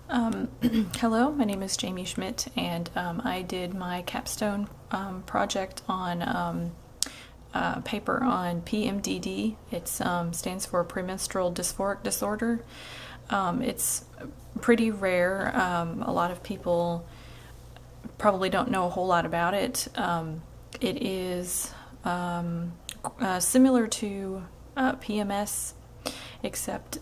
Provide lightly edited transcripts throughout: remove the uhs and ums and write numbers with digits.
Hello, my name is Jamie Schmidt, and I did my capstone project on paper on pmdd. It stands for premenstrual dysphoric disorder. It's pretty rare. A lot of people probably don't know a whole lot about it. It is similar to PMS, except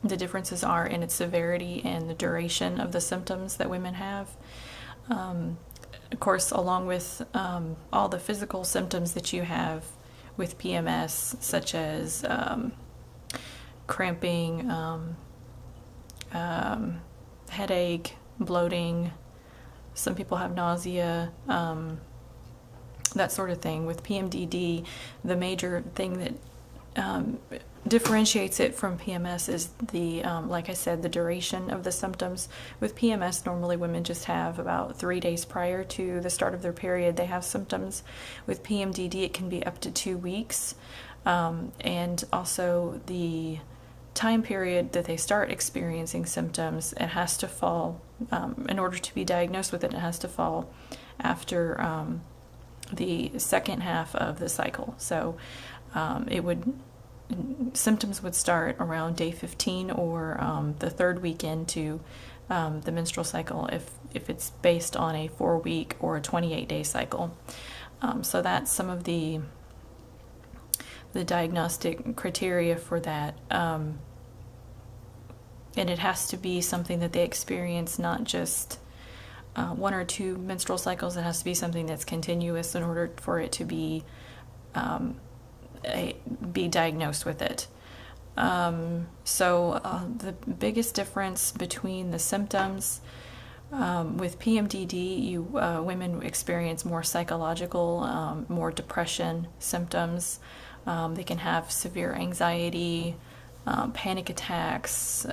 the differences are in its severity and the duration of the symptoms that women have. Of course, along with all the physical symptoms that you have with PMS, such as cramping, headache, bloating. Some people have nausea, that sort of thing. With PMDD, the major thing that differentiates it from PMS is like I said, the duration of the symptoms. With PMS, normally women just have about 3 days prior to the start of their period, they have symptoms. With PMDD, it can be up to 2 weeks. And also the time period that they start experiencing symptoms, it has to fall, in order to be diagnosed with it, it has to fall after the second half of the cycle. So symptoms would start around day 15 or the third week into the menstrual cycle if it's based on a 4-week or a 28-day cycle. So that's some of the diagnostic criteria for that. And it has to be something that they experience, not just 1 or 2 menstrual cycles. It has to be something that's continuous in order for it to be diagnosed with it. The biggest difference between the symptoms with PMDD, women experience more psychological, more depression symptoms. They can have severe anxiety, panic attacks,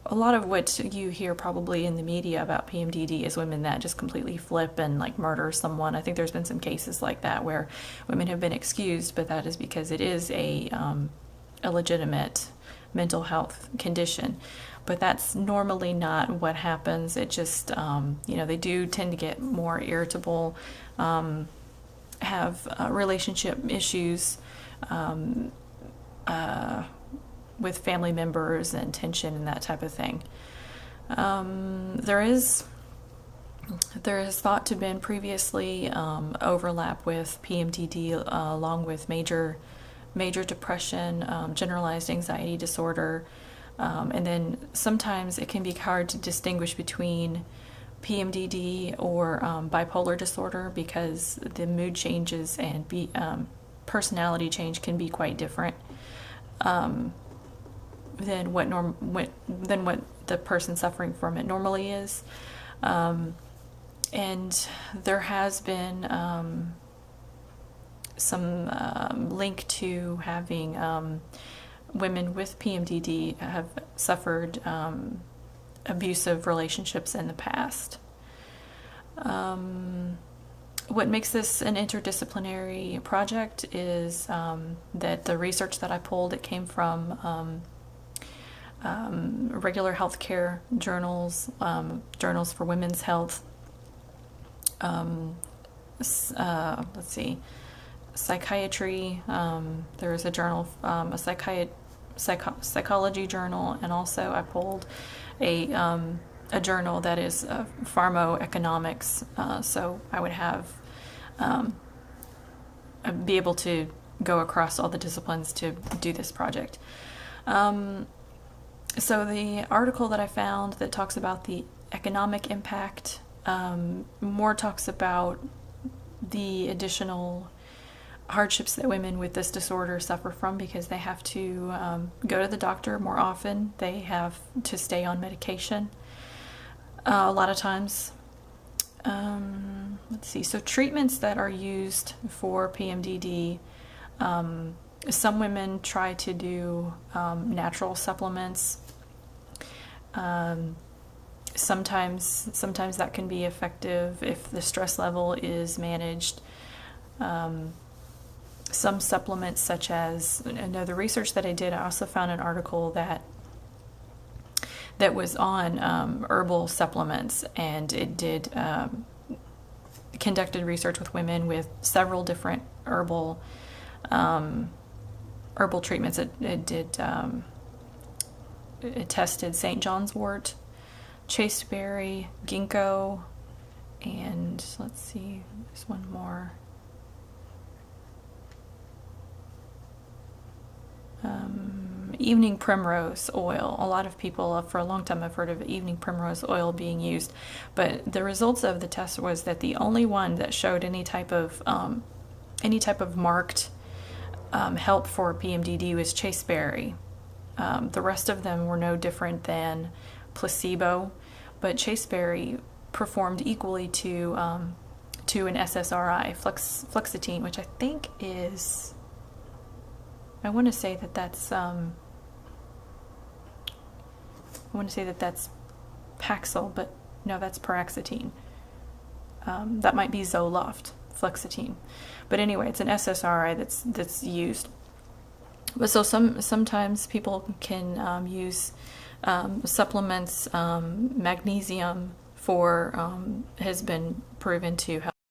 a lot of what you hear probably in the media about PMDD is women that just completely flip and like murder someone. I think there's been some cases like that where women have been excused, but that is because it is a legitimate mental health condition. But that's normally not what happens. It just, they do tend to get more irritable, have relationship issues, with family members and tension and that type of thing. There is thought to have been previously overlap with PMDD along with major depression, generalized anxiety disorder, and then sometimes it can be hard to distinguish between PMDD or bipolar disorder because the mood changes and personality change can be quite different than what the person suffering from it normally is. And there has been some link to having women with PMDD have suffered abusive relationships in the past. What makes this an interdisciplinary project is that the research that I pulled, it came from regular healthcare journals, journals for women's health. Psychiatry. There is a journal, a psychology journal, and also I pulled a journal that is pharmacoeconomics. So I would have be able to go across all the disciplines to do this project. So the article that I found that talks about the economic impact more talks about the additional hardships that women with this disorder suffer from because they have to go to the doctor more often. They have to stay on medication a lot of times. So treatments that are used for PMDD, some women try to do natural supplements. Sometimes that can be effective if the stress level is managed. Some supplements such as, the research that I did, I also found an article that that was on herbal supplements, and it did conducted research with women with several different herbal treatments. It tested St. John's wort, chasteberry, ginkgo, and let's see, there's one more. Evening primrose oil. A lot of people, for a long time, have heard of evening primrose oil being used, but the results of the test was that the only one that showed any type of marked help for PMDD was chasteberry. The rest of them were no different than placebo, but chasteberry performed equally to an SSRI, fluoxetine, which I think is, I want to say that that's Paxil, but no, that's paroxetine. That might be Zoloft, fluoxetine. But anyway, it's an SSRI that's used. But so sometimes people can use supplements. Magnesium has been proven to help